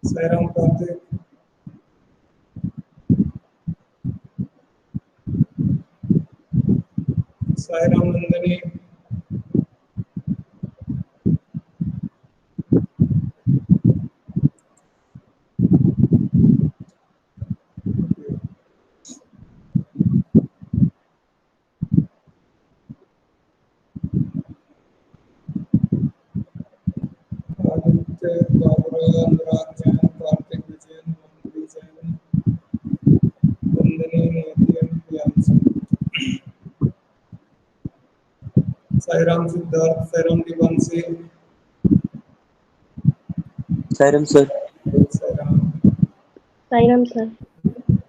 Sairam Karthik. Sairam Nandini. Aditya, Barbara, Anurag Jain, Karthik Vijayan, Manvi Jain, Nandini, Neti and Priyansu. Sairam Siddharth, Sairam Divansi, Sairam sir. Sairam, Sairam sir.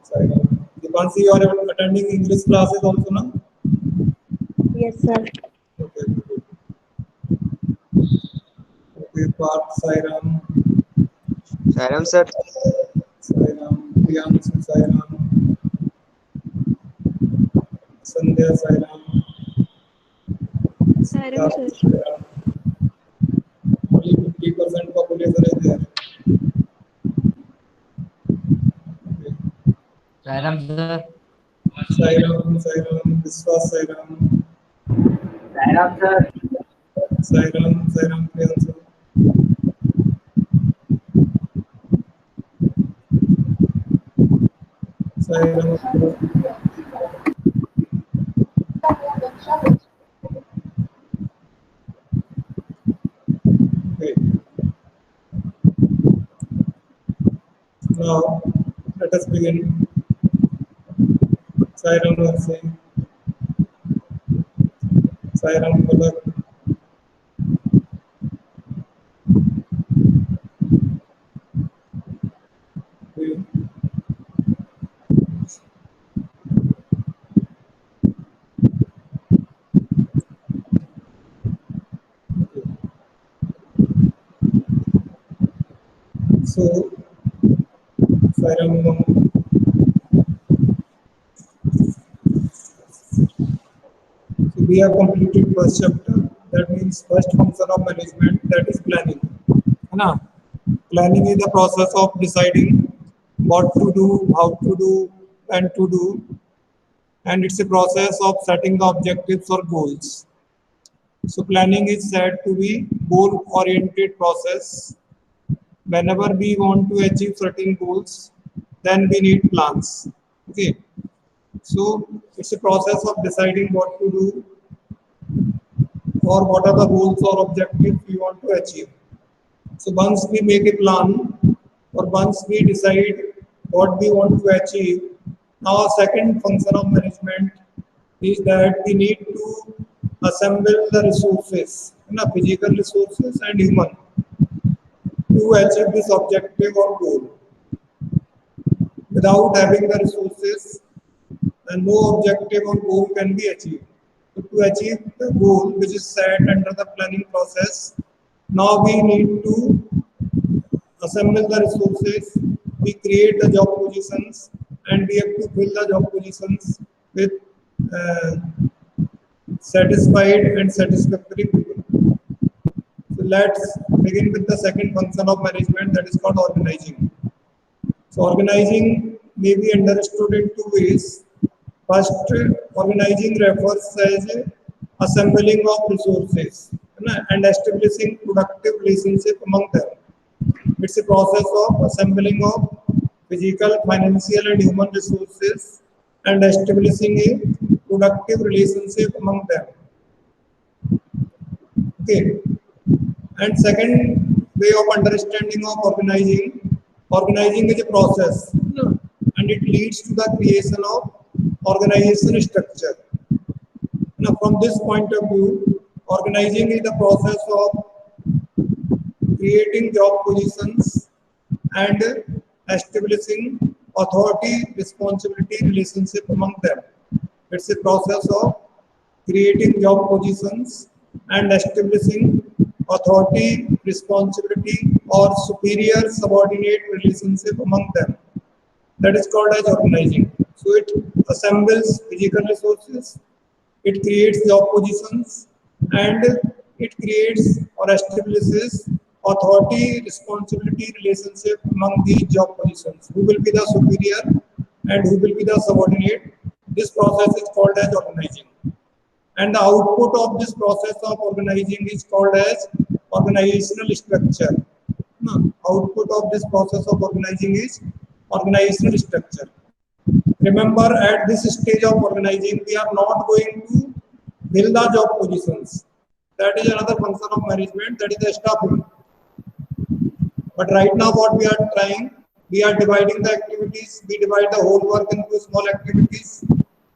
Sairam. Divansi, you are attending English classes also now? Yes sir. Okay, good. Okay, Parth, Sairam, Sairam sir. Sairam, Priyansu, Sairam, Sandhya, Sairam, Sairam Siddharth, sir. Sairam. Only 50% population is there. Okay. Sairam sir. Sairam, Sairam, Viswas, Sairam, Sairam sir. Sairam, Sairam, Priyansu, Sairam, okay. Now, let us begin. Sairam, Mercy, Sairam, Palak, okay. So, Sairam, so we have completed first chapter. That means first function of management, that is planning. है ना? Planning is the process of deciding what to do, how to do, and to do, and it's a process of setting the objectives or goals. So planning is said to be goal-oriented process. Whenever we want to achieve certain goals, then we need plans. Okay. So it's a process of deciding what to do or what are the goals or objectives we want to achieve. So once we make a plan or once we decide what we want to achieve, now a second function of management is that we need to assemble the resources, physical resources and human, to achieve this objective or goal. Without having the resources, and no objective or goal can be achieved. So to achieve the goal which is set under the planning process, now we need to assemble the resources, we create the job positions, and we have to fill the job positions with uh, satisfied and satisfactory people. So let's begin with the second function of management, that is called organizing. So organizing may be understood in two ways. First, organizing refers as assembling of resources and establishing productive relationship among them. It's a process of assembling of physical, financial, and human resources and establishing a productive relationship among them. Okay. And second way of understanding of organizing is a process and it leads to the creation of organization structure. Now, from this point of view, organizing is the process of creating job positions and establishing authority responsibility relationship among them. It's a process of creating job positions and establishing authority responsibility or superior subordinate relationship among them. That is called as organizing. So it assembles physical resources, it creates job positions, and it creates or establishes authority responsibility relationship among the job positions. Who will be the superior and who will be the subordinate? This process is called as organizing. And the output of this process of organizing is called as organizational structure. Output of this process of organizing is organizational structure. Remember, at this stage of organizing, we are not going to fill the job positions. That is another function of management, that is the staffing. But right now what we are trying, we are dividing the activities, we divide the whole work into small activities,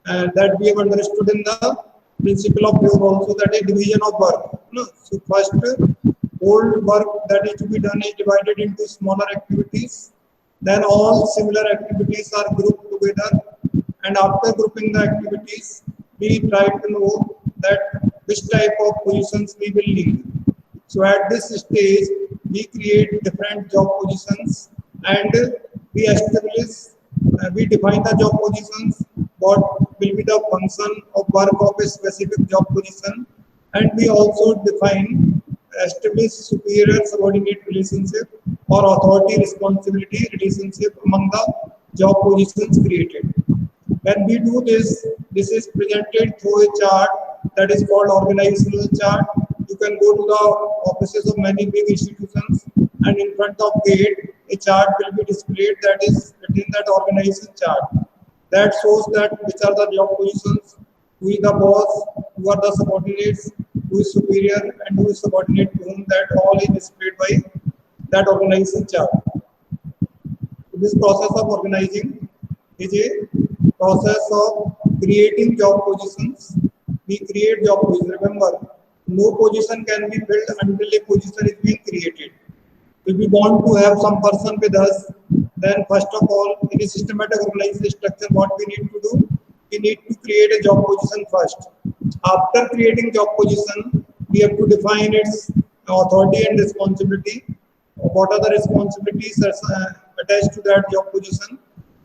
and that we have understood in the principle of Yoga also, that is division of work. So first, whole work that is to be done is divided into smaller activities. Then all similar activities are grouped together, and after grouping the activities, we try to know that which type of positions we will need. So at this stage, we create different job positions and we establish, we define the job positions, what will be the function of work of a specific job position, and we also define, establish superior subordinate relationship or authority responsibility relationship among the job positions created. When we do this, this is presented through a chart that is called organizational chart. You can go to the offices of many big institutions, and in front of gate, a chart will be displayed that is within that organization chart. That shows that which are the job positions, who is the boss, who are the subordinates, who is superior and who is subordinate to whom, that all is displayed by that organization chart. This process of organizing is a process of creating job positions. We create job positions. Remember, no position can be filled until a position is being created. If we want to have some person with us, then first of all, in a systematic organization structure, what we need to do, we need to create a job position first. After creating job position, we have to define its authority and responsibility. What are the responsibilities attached to that job position?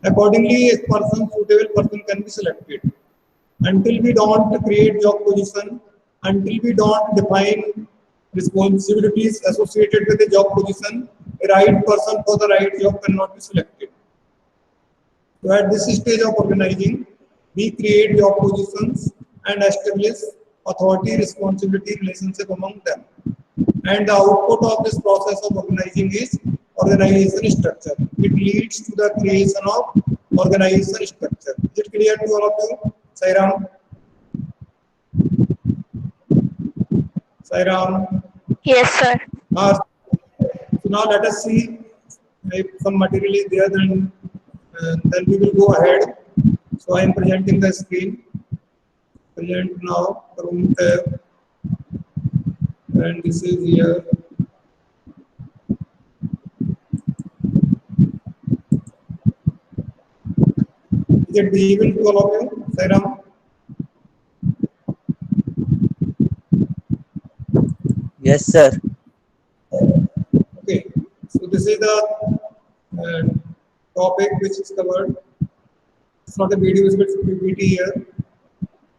Accordingly, a suitable person can be selected. Until we don't create job position, until we don't define responsibilities associated with the job position, a right person for the right job cannot be selected. So at this stage of organizing, we create job positions and establish authority responsibility relationship among them. And the output of this process of organizing is organization structure. It leads to the creation of organization structure. Is it clear to all of you? Sairam? Sairam? Yes, sir. So now let us see if some material is there, then we will go ahead. So I am presenting the screen. Present now, room tab, and this is here. Is it visible to all of you, Sairam? Yes, sir. Okay, so this is the topic which is covered. It's not a video, it's a PPT here.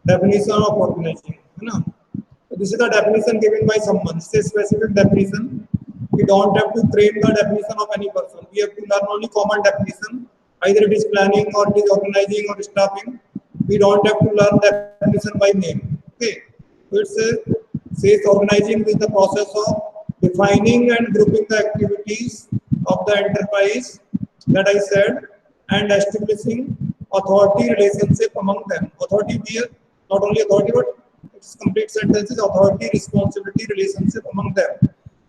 Definition of organizing. So this is the definition given by someone. It's a specific definition. We don't have to frame the definition of any person. We have to learn only common definition. Either it is planning or it is organizing or staffing. We don't have to learn definition by name. Okay, so it says organizing is the process of defining and grouping the activities of the enterprise that I said, and establishing authority relationship among them. Authority here, not only authority, but its complete sentences, authority responsibility relationship among them.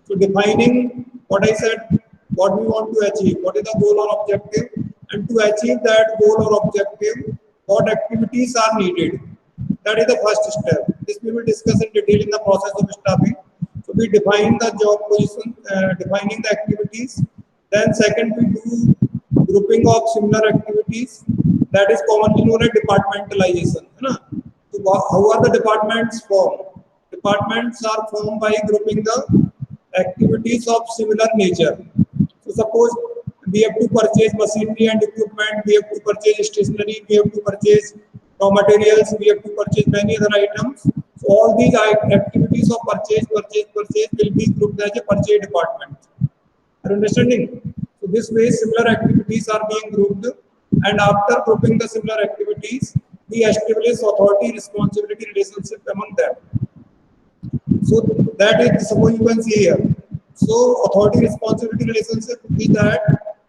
So defining what I said, what we want to achieve, what is the goal or objective, and to achieve that goal or objective, what activities are needed. That is the first step. This we will discuss in detail in the process of staffing. So we define the job position, defining the activities. Then second, we do grouping of similar activities. That is commonly known as departmentalization. So how are the departments formed? Departments are formed by grouping the activities of similar nature. So suppose we have to purchase machinery and equipment, we have to purchase stationery, we have to purchase raw materials, we have to purchase many other items. So all these activities of purchase will be grouped as a purchase department. Are you understanding? So this way similar activities are being grouped, and after grouping the similar activities, we establish authority responsibility relationship among them. So that is, suppose you can see here. So authority responsibility relationship is that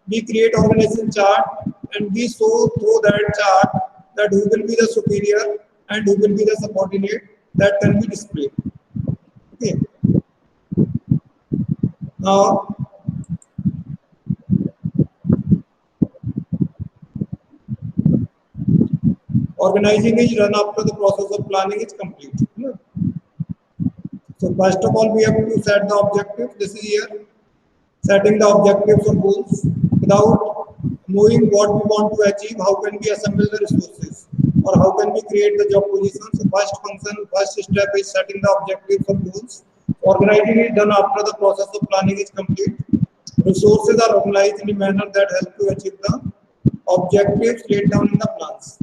we create organization chart and we show through that chart that who will be the superior and who will be the subordinate, that can be displayed. Okay. Now organizing is done after the process of planning is complete. So first of all, we have to set the objective. This is here, setting the objectives or goals. Without knowing what we want to achieve, how can we assemble the resources, or how can we create the job positions? So first step is setting the objectives or goals. Organizing is done after the process of planning is complete. Resources are organized in a manner that help to achieve the objectives laid down in the plans.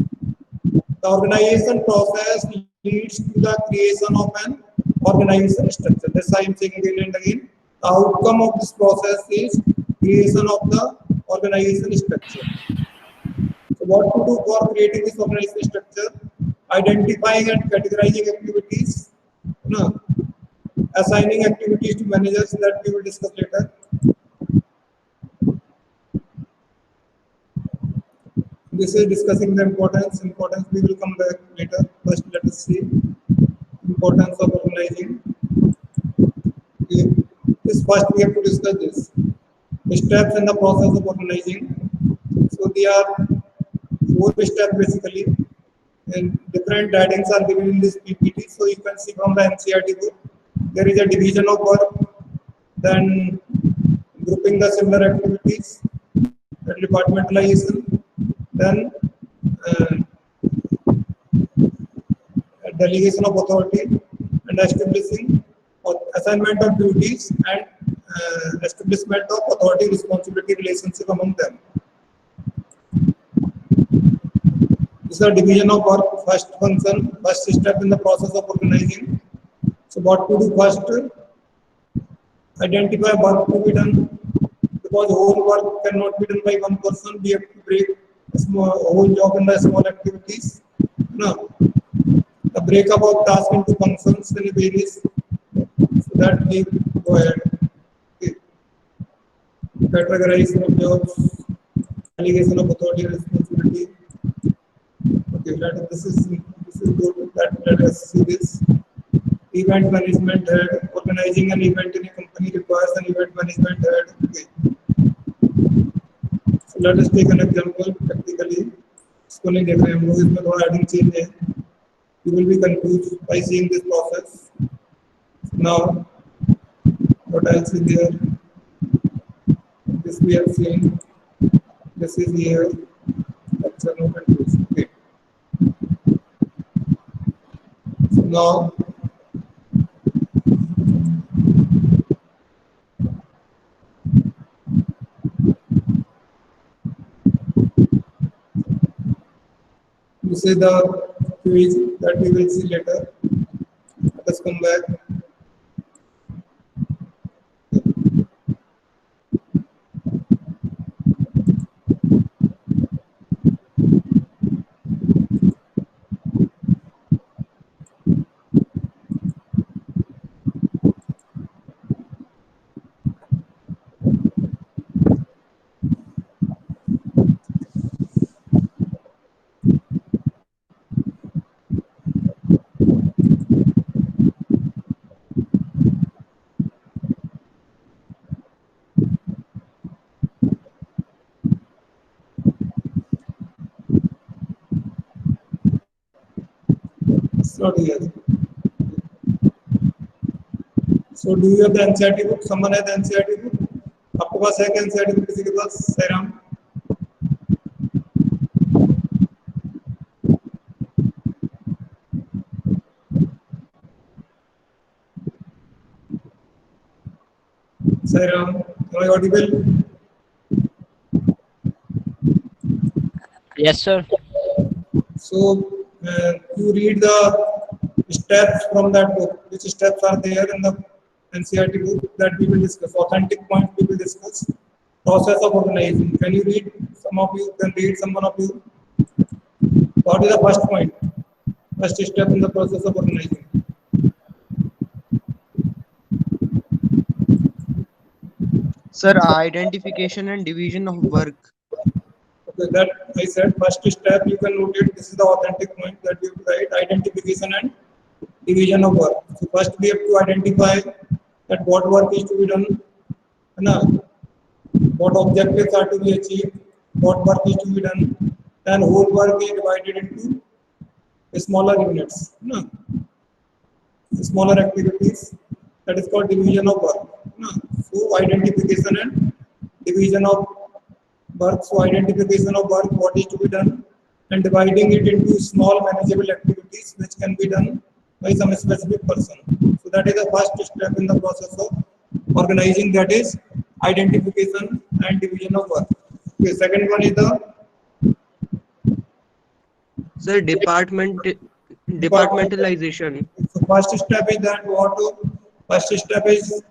The organization process leads to the creation of an organization structure. That's why I am saying again and again. The outcome of this process is creation of the organization structure. So what to do for creating this organization structure? Identifying and categorizing activities, assigning activities to managers, that we will discuss later. This is discussing the importance. Importance we will come back later. First, let us see importance of organizing. Okay. This first we have to discuss this. The steps in the process of organizing. So they are 4 steps basically, and different headings are given in this PPT. So you can see from the NCERT book, there is a division of work, then grouping the similar activities, the departmentalization, then delegation of authority, and establishing assignment of duties, and establishment of authority responsibility relationship among them. This is the division of work, first function, first step in the process of organizing. So what to do first? Identify work to be done, because whole work cannot be done by one person. We have to break a whole job in the small activities. No. The breakup of tasks into functions and various, so that we go ahead. Okay. Categorization of jobs, delegation of authority and responsibility. Okay, this is good. Let us see this. Event management head. Organizing an event in a company requires an event management head. Okay. So let us take an example practically. इसको नहीं देख रहे हम लोग, इसमें थोड़ा heading change है. You will be confused by seeing this process. Now, what else is there? This we have seen. This is here. That's no confusion. Okay. So now, this is the quiz that we will see later. Let us come back. It's not here. So do you have the NCERT book? Someone has the NCERT book? आपके पास है क्या NCERT book किसी के पास? Sairam? Sairam, am I audible? Yes, sir. So you read the steps from that book. Which steps are there in the NCERT book that we will discuss. Authentic points we will discuss. Process of organizing. Can you read? Some of you can read. Some one of you. What is the first point? First step in the process of organizing. Sir, identification and division of work. Okay, that I said first step you can note it. This is the authentic point that you write identification and division of work. So first we have to identify that what work is to be done, what objectives are to be achieved, what work is to be done, then whole work is divided into smaller units, smaller activities. That is called division of work. So identification and division of work. So identification of work, what is to be done, and dividing it into small manageable activities which can be done by some specific person. So that is the first step in the process of organizing, that is identification and division of work. Okay, second one is the Sir, departmentalization. so first step is that first step is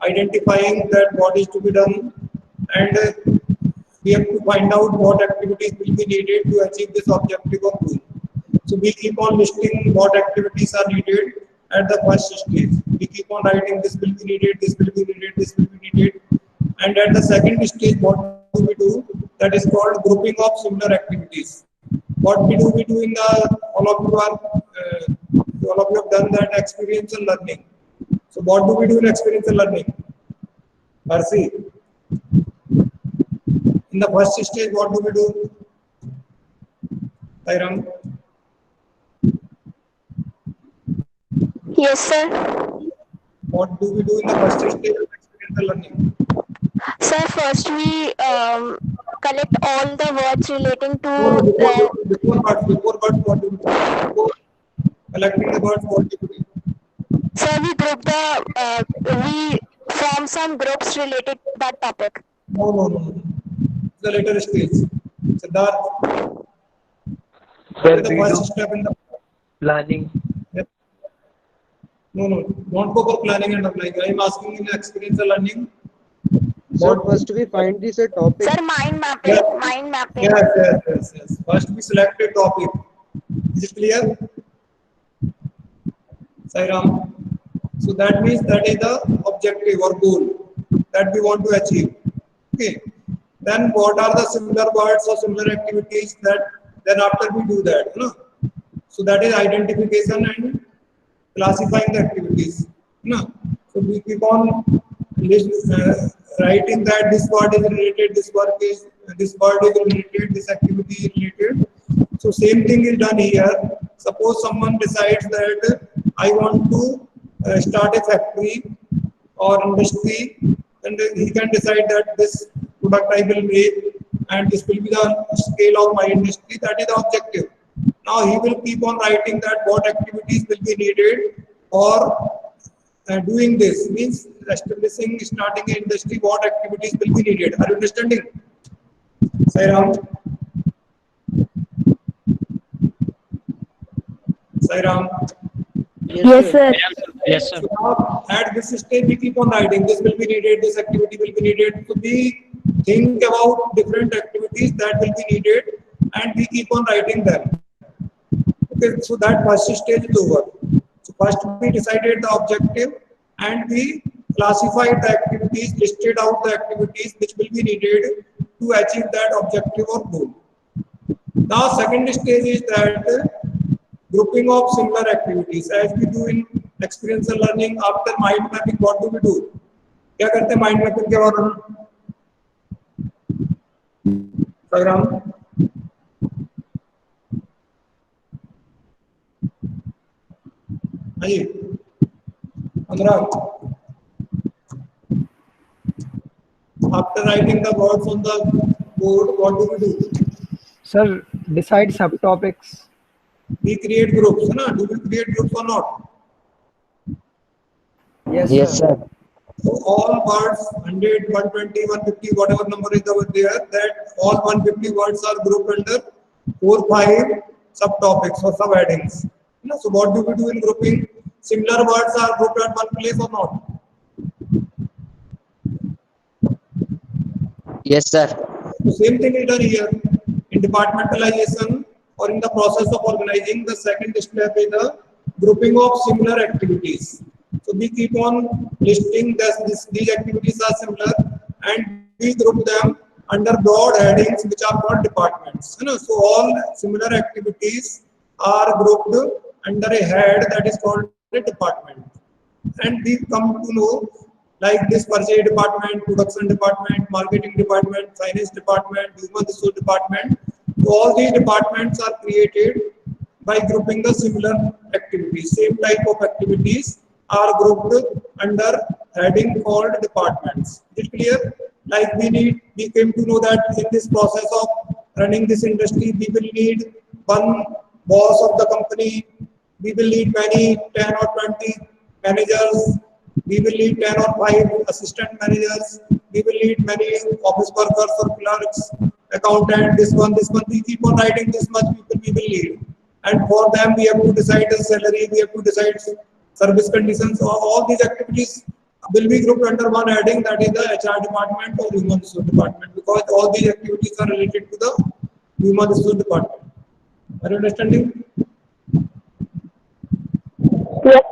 identifying that what is to be done, and we have to find out what activities will be needed to achieve this objective or goal. So we keep on listing what activities are needed at the first stage. We keep on writing this will be needed, this will be needed, this will be needed. And at the second stage, what do we do? That is called grouping of similar activities. What we do in the all of you have done that experiential learning. So what do we do in experiential learning? Percy, in the first stage, what do we do? Tairam, Yes, sir. what do we do in the first stage of experiential learning? Sir, first we collect all the words relating No, to before words, what do we do? Before collecting the words, what do we do? sir, we group we form some groups related to that topic. No. The later stage. Siddharth, what Sir, is the we first do step in the planning. No, don't go for planning and applying. I am asking in experiential learning. Sir, first we find this a topic. Sir, mind mapping. Yes. Mind mapping. Yes. First we select a topic. Is it clear? Sairam. So that means that is the objective or goal that we want to achieve. Okay. Then what are the similar words or similar activities that then after we do that? So that is identification and classifying the activities. So we keep on writing that this word is related, this word is related, this activity is related. So same thing is done here. Suppose someone decides that I want to start a factory or industry, and he can decide that this product I will make and this will be the scale of my industry. That is the objective. Now he will keep on writing that what activities will be needed for doing this, means establishing, starting an industry, what activities will be needed. Are you understanding? Sairam? Yes, sir. Yes, sir. So now at this stage we keep on writing, this will be needed, this activity will be needed. So we think about different activities that will be needed and we keep on writing them. Okay, so that first stage is over. So first we decided the objective and we classified the activities, listed out the activities which will be needed to achieve that objective or goal. Now second stage is that grouping of similar activities as we do in experiential learning. After mind mapping, what do we do? क्या करते हैं mind mapping के बाद हम? Sairam? हाँ जी, अनुराग. After writing the words on the board, what do we do? Sir, decide subtopics. We create groups, na? Do we create groups or not? Yes, sir. So all words 100, 120, 150, whatever number is over there, that all 150 words are grouped under 4, 5 subtopics or subheadings. No, so what do we do in grouping? Similar words are grouped at one place or not? Yes, sir. So same thing is done here in departmentalization or in the process of organizing. The second step is the grouping of similar activities. So we keep on listing that these activities are similar and we group them under broad headings which are called departments. You know, so all similar activities are grouped under a head that is called a department. And we come to know like this purchase department, production department, marketing department, finance department, human resource department. So all these departments are created by grouping the similar activities. Same type of activities are grouped under heading called departments. Is it clear? Like we came to know that in this process of running this industry, we will need one boss of the company, we will need many 10 or 20 managers, we will need 10 or 5 assistant managers, we will need many office workers or clerks, accountant, this one, we keep on writing this much people we will need. And for them we have to decide the salary, we have to decide service conditions, so all these activities will be grouped under one heading, that is the HR department or human resource department, because all these activities are related to the human resource department. Are you understanding? Yes.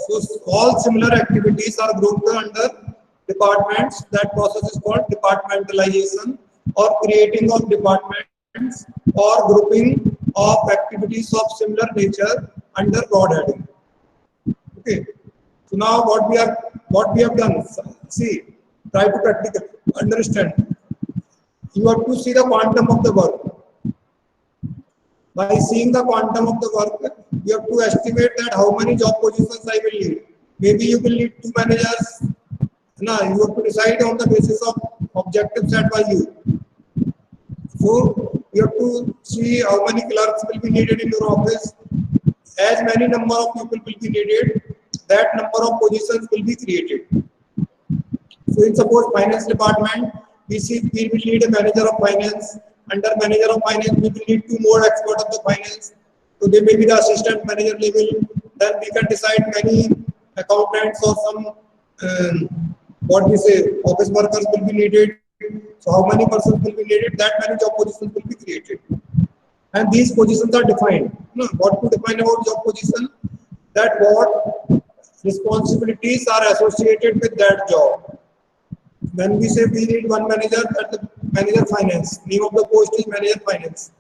So all similar activities are grouped under departments. That process is called departmentalization or creating of departments or grouping of activities of similar nature under broad heading. Okay. So now what we have done, see, try to practically understand. You have to see the quantum of the work. By seeing the quantum of the work, you have to estimate that how many job positions I will need. Maybe you will need 2 managers. No, you have to decide on the basis of objectives set by you. So you have to see how many clerks will be needed in your office. As many number of people will be needed, that number of positions will be created. So in suppose finance department, we will need a manager of finance. Under manager of finance, we will need 2 more experts of the finance. So they may be the assistant manager level. Then we can decide many accountants or some office workers will be needed. So how many persons will be needed? That many job positions will be created. And these positions are defined. What to define about job position? That what responsibilities are associated with that job. When we say we need one manager, that the manager finance, name of the post is manager finance.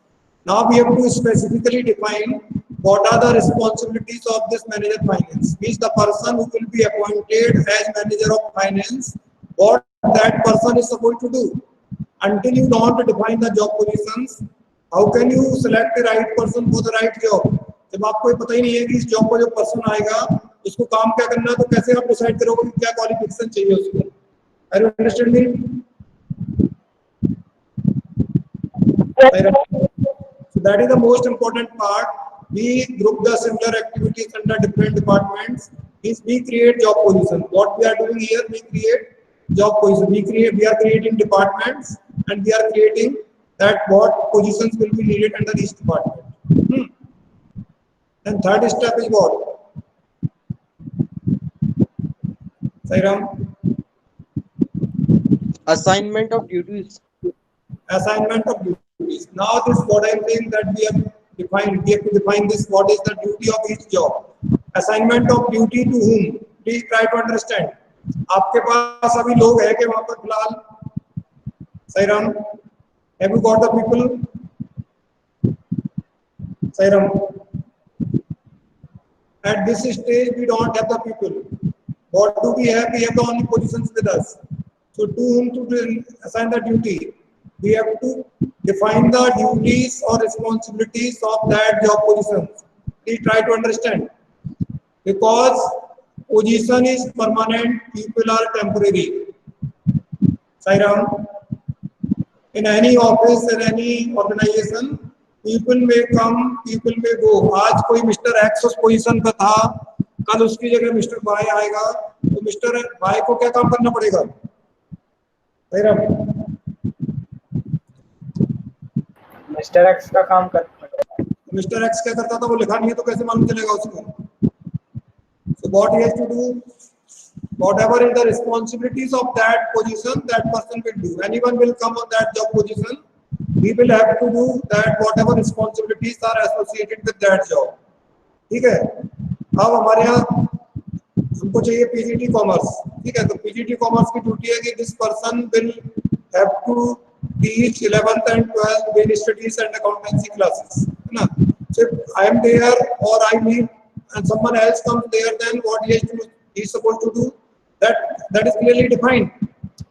Now we have to specifically define what are the responsibilities of this manager finance. Means the person who will be appointed as manager of finance, what that person is supposed to do. Until you don't define the job positions, how can you select the right person for the right job? जब आपको पता ही नहीं है कि इस job पर जो person आएगा उसको काम क्या करना है, तो कैसे आप डिसाइड करोगे कि क्या क्वालिफिकेशन चाहिए उसको? Are you understanding? So that is the most important part. We group the similar activities under different departments. Is we create job position. What we are doing here, we create job position. We are creating departments and we are creating that what positions will be needed under each department. And third step is what? Sairam? Assignment of duties. Assignment of duties. Now this what I am saying that we have to define this, what is the duty of each job. Assignment of duty to whom? Please try to understand. आपके पास अभी लोग हैं कि वहाँ पर फिलहाल? Sairam, have you got the people? Sairam, at this stage we don't have the people. What do we have? We have the only positions with us. So to whom to assign the duty? We have to define the duties or responsibilities of that job position. Please try to understand. Because position is permanent, people are temporary. Sairam, in any office, in any organization, people may come, people may go. आज कोई mister x उस position पे था, कल उसकी जगह mister Y आएगा, तो मिस्टर वाई को क्या काम करना पड़ेगा? मिस्टर एक्स का काम कर मिस्टर एक्स क्या करता था वो लिखा नहीं है तो कैसे मालूम चलेगा उसको? So what he has to do, whatever is the responsibilities of that position, that person will do. Anyone will come on that job position, he will have to do that whatever responsibilities are associated with that job. ठीक है? अब हमारे यहाँ हमको चाहिए PGT commerce, ठीक है? तो पीजीटी कॉमर्स की ड्यूटी है कि this person will have to teach 11th and 12th main studies and accountancy classes, है ना? So if I am there or I need and someone else comes there, then what he has to do, he is supposed to do that is clearly defined.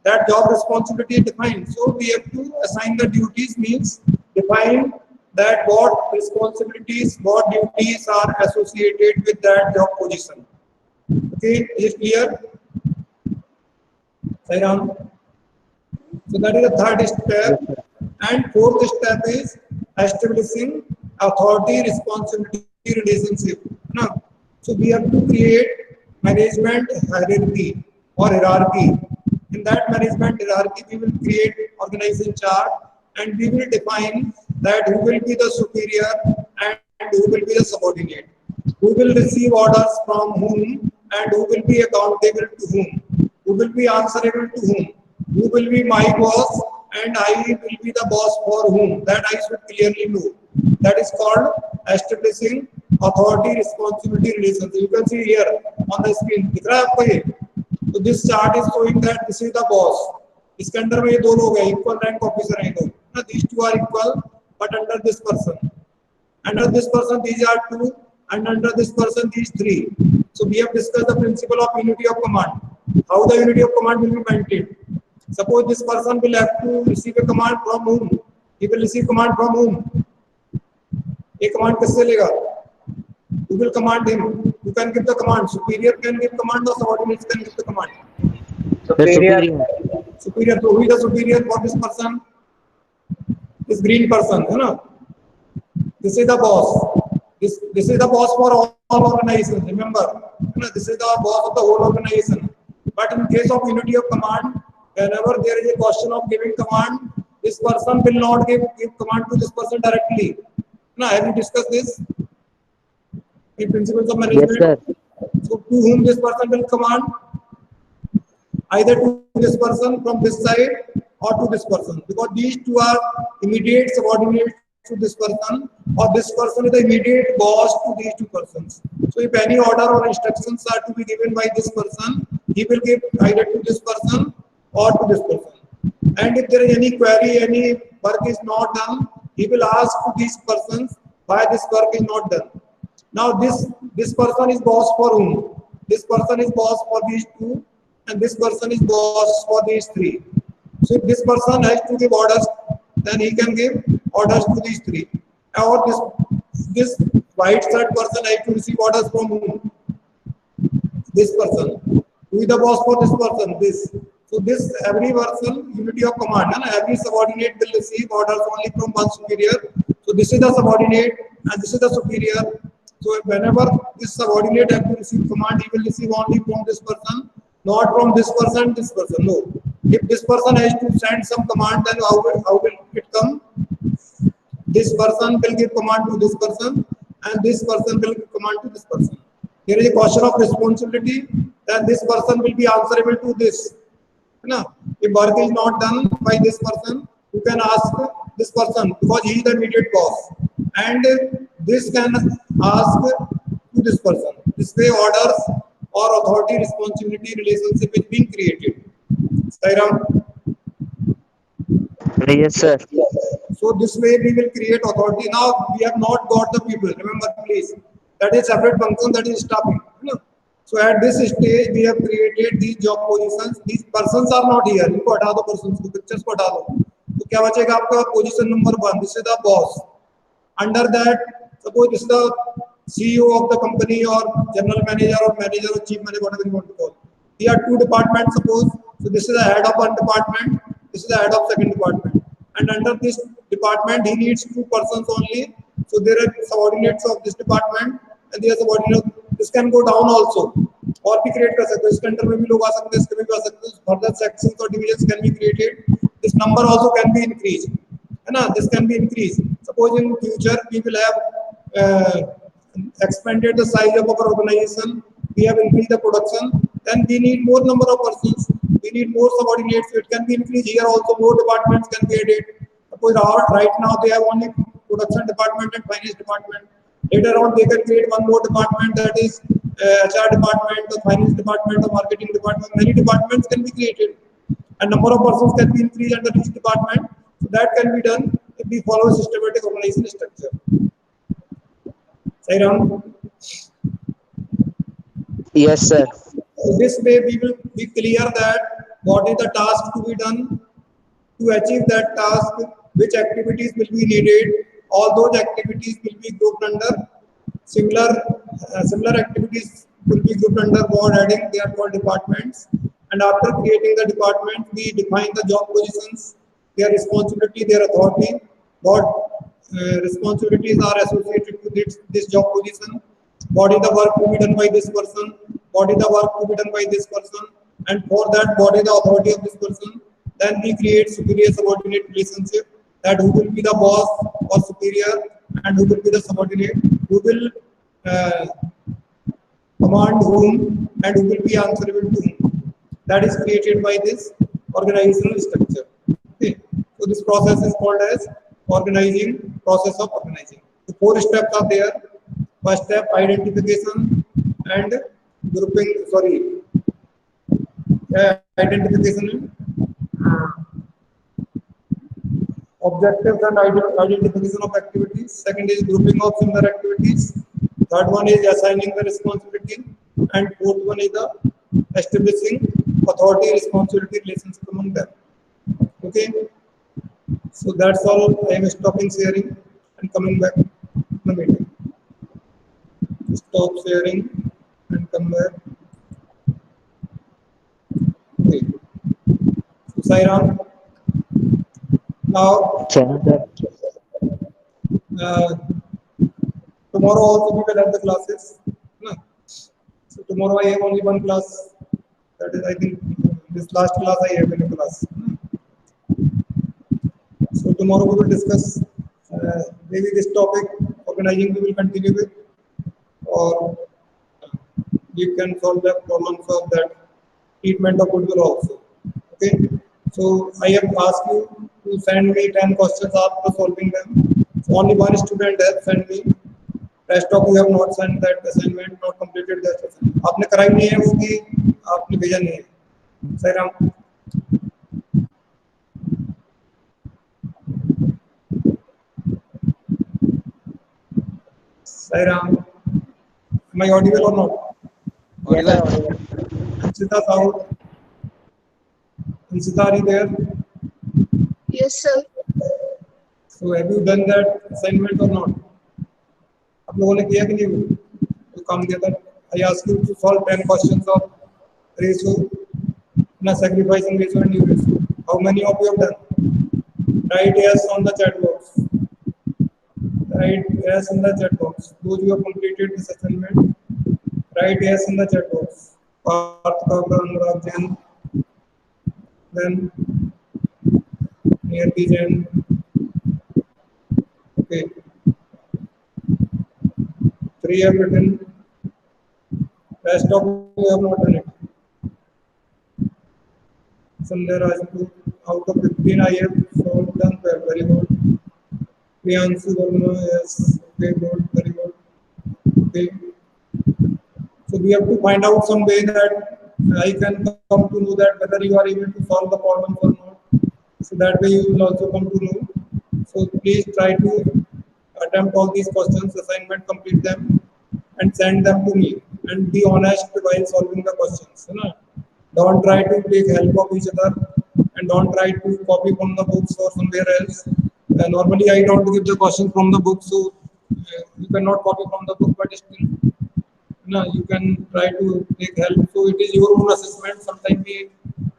That job responsibility is defined. So we have to assign the duties, means define that what responsibilities, what duties are associated with that job position. Okay, is it clear? Sairam? So that is the third step, and fourth step is establishing authority responsibility relationship. No? So we have to create management hierarchy or hierarchy. In that management hierarchy, we will create organization chart, and we will define that who will be the superior and who will be the subordinate, who will receive orders from whom and who will be accountable to who will be answerable to who will be my boss and I will be the boss for whom, that I should clearly know. That is called establishing authority responsibility relationship. You can see here on the screen, दिख रहा है आपको ये? So this chart is showing that this is the boss. इसके अंदर में ये दो लोग हैं, equal rank officer हैं दो. These two are equal, but under this person, these are two, and under this person these three. So we have discussed the principle of unity of command. How the unity of command will be maintained? Suppose this person will have to receive a command from whom? He will receive command from whom? A command किससे लेगा? Who will command him? Who can give the command? Superior can give command or subordinates can give the command? Superior. Superior. So who is the superior for this person? This green person, है ना? This is the boss. This is the boss for all organizations. Remember, this is the boss of the whole organization. But in case of unity of command, whenever there is a question of giving command, this person will not give command to this person directly. Now, have you discussed this in principles of management? Yes, sir. So, to whom this person will command? Either to this person from this side or to this person, because these two are immediate subordinates to this person, or this person is the immediate boss to these two persons. So, if any order or instructions are to be given by this person, he will give either to this person or to this person. And if there is any query, any work is not done, he will ask to these persons why this work is not done. Now this person is boss for whom? This person is boss for these two, and this person is boss for these three. So if this person has to give orders, then he can give orders to these three. Or this white shirt person has to receive orders from whom? This person. Who is the boss for this person? This. So this every person, unity of command, and every subordinate will receive orders only from one superior. So this is the subordinate and this is the superior. So whenever this subordinate has to receive command, he will receive only from this person, not from this person, this person. No. If this person has to send some command, then how will it come? This person will give command to this person, and this person will give command to this person. There is a question of responsibility, then this person will be answerable to this. If work is not done by this person, you can ask this person, because he is the immediate boss, and this can ask to this person. This way orders or authority responsibility relationship is being created. Sairam? Yes, sir. So this way we will create authority. Now we have not got the people. Remember, please, that is separate function, that is staffing. So at this stage we have created these job positions. These persons are not here. इनको हटा दो, persons को, pictures को हटा दो. तो क्या बचेगा आपका? Position number 1. This is the boss. Under that, suppose this is the CEO of the company or general manager or manager or chief manager, whatever you want to call. Here are two departments, suppose. So this is the head of one department. This is the head of second department. And under this department, he needs two persons only. So there are subordinates of this department, and there are subordinates. This can go down also, और भी create कर सकते हैं. इसके अंदर में भी लोग आ सकते हैं, इसके में भी आ सकते हैं. Further sections or divisions can be created. This number also can be increased. है ना? This can be increased. Suppose in future we will have uh, expanded the size of our organization, we have increased the production, then we need more number of persons, we need more subordinates, so it can be increased here also, more departments can be added. Suppose right now they have only production department and finance department. Later on they can create one more department, that is HR department, the finance department, the marketing department, many departments can be created. And number of persons can be increased under each department. So that can be done if we follow systematic organization structure. Sairam? Yes, sir. So this way we will be clear that what is the task to be done. To achieve that task, which activities will be needed. All those activities will be grouped under similar activities will be grouped under board heading. They are called departments. And after creating the department, we define the job positions, their responsibility, their authority, what responsibilities are associated to this job position, what is the work to be done by this person, what is the work to be done by this person, and for that, what is the authority of this person. Then we create superior subordinate relationship, that who will be the boss or superior and who will be the subordinate, who will command whom and who will be answerable to whom. That is created by this organizational structure. Okay. So this process is called as process of organizing. The 4 steps are there. First step, identification and grouping, identification and objectives and identification of activities. Second is grouping of similar activities. Third one is assigning the responsibility. And fourth one is the establishing authority responsibility relationship among them. Okay. So that's all. I am stopping sharing and coming back to the meeting. Stop sharing and come back. Okay. So Sairam. Now, tomorrow also we will have the classes. No. So tomorrow I have only one class. That is, I think, this last class I have in a class. So tomorrow we will discuss maybe this topic, organizing we will continue with, or you can solve the problems of that treatment of goodwill also. Okay. So I have asked you to send me 10 questions after solving them. So only one student has sent me. Rest of you have not sent that assignment, not completed that assignment. आपने कराई नहीं है वो कि आपने भेजा नहीं है. Sairam. Sairam. Am I audible or not? Audible. Ansita Saud. Ansita, are you there? Yes, sir. So have you done that assignment or not? आप लोगों ने किया कि नहीं वो? तो काम दिया था. I asked you to solve 10 questions of ratio, sacrificing ratio and new ratio. How many of you have done? Write yes on the chat box. Write yes in the chat box. Those who have completed this assignment, write yes in the chat box. Parth Kavra, Anurag Jain, then Niyati Jain. Okay. 3 have written. Rest of you have not done it. Sandhya Rajput, out of 15 I have solved done well, very good. Priyanshu Verma, yes, okay, good, very good. Okay. So we have to find out some way that I can come to know that whether you are able to solve the problem or not. So that way you will also come to know. So please try to attempt all these questions, assignment, complete them, and send them to me. And be honest while solving the questions. You know? Don't try to take help of each other, and don't try to copy from the books or somewhere else. Normally, I don't give the questions from the book, so you cannot copy from the book, but still, you can try to take help. So it is your own assessment. Sometimes we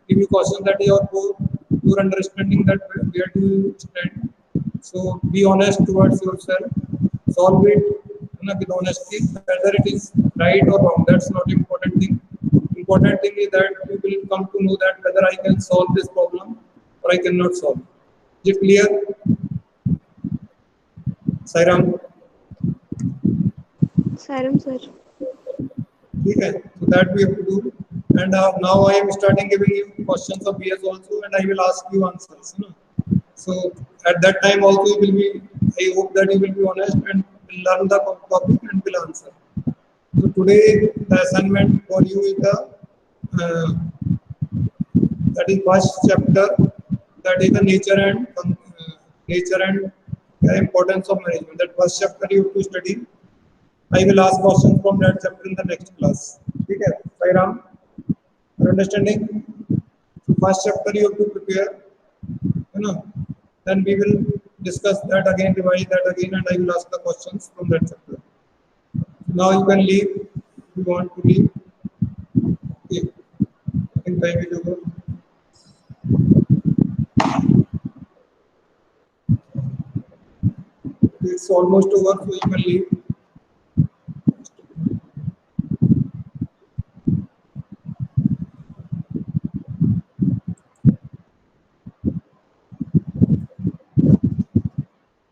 give you questions that your understanding that where do you stand. So be honest towards yourself. Solve it with honesty. Whether it is right or wrong, that's not important thing. Important thing is that you will come to know that whether I can solve this problem or I cannot solve. Is it clear? Sairam. Sairam sir. ठीक है, so that we have to do. And now I am starting giving you questions of BS also, and I will ask you answers. You know? So at that time also you will be. I hope that you will be honest and will learn the topic and will answer. So today the assignment for you is the that is first chapter, that is the nature and the importance of management. That first chapter you have to study. I will ask questions from that chapter in the next class. Okay, Sairam, are understanding? So first chapter you have to prepare. You know, then we will discuss that again, revise that again, and I will ask the questions from that chapter. Now you can leave if you want to leave. Okay, I think time is over. It's almost over, so you can leave.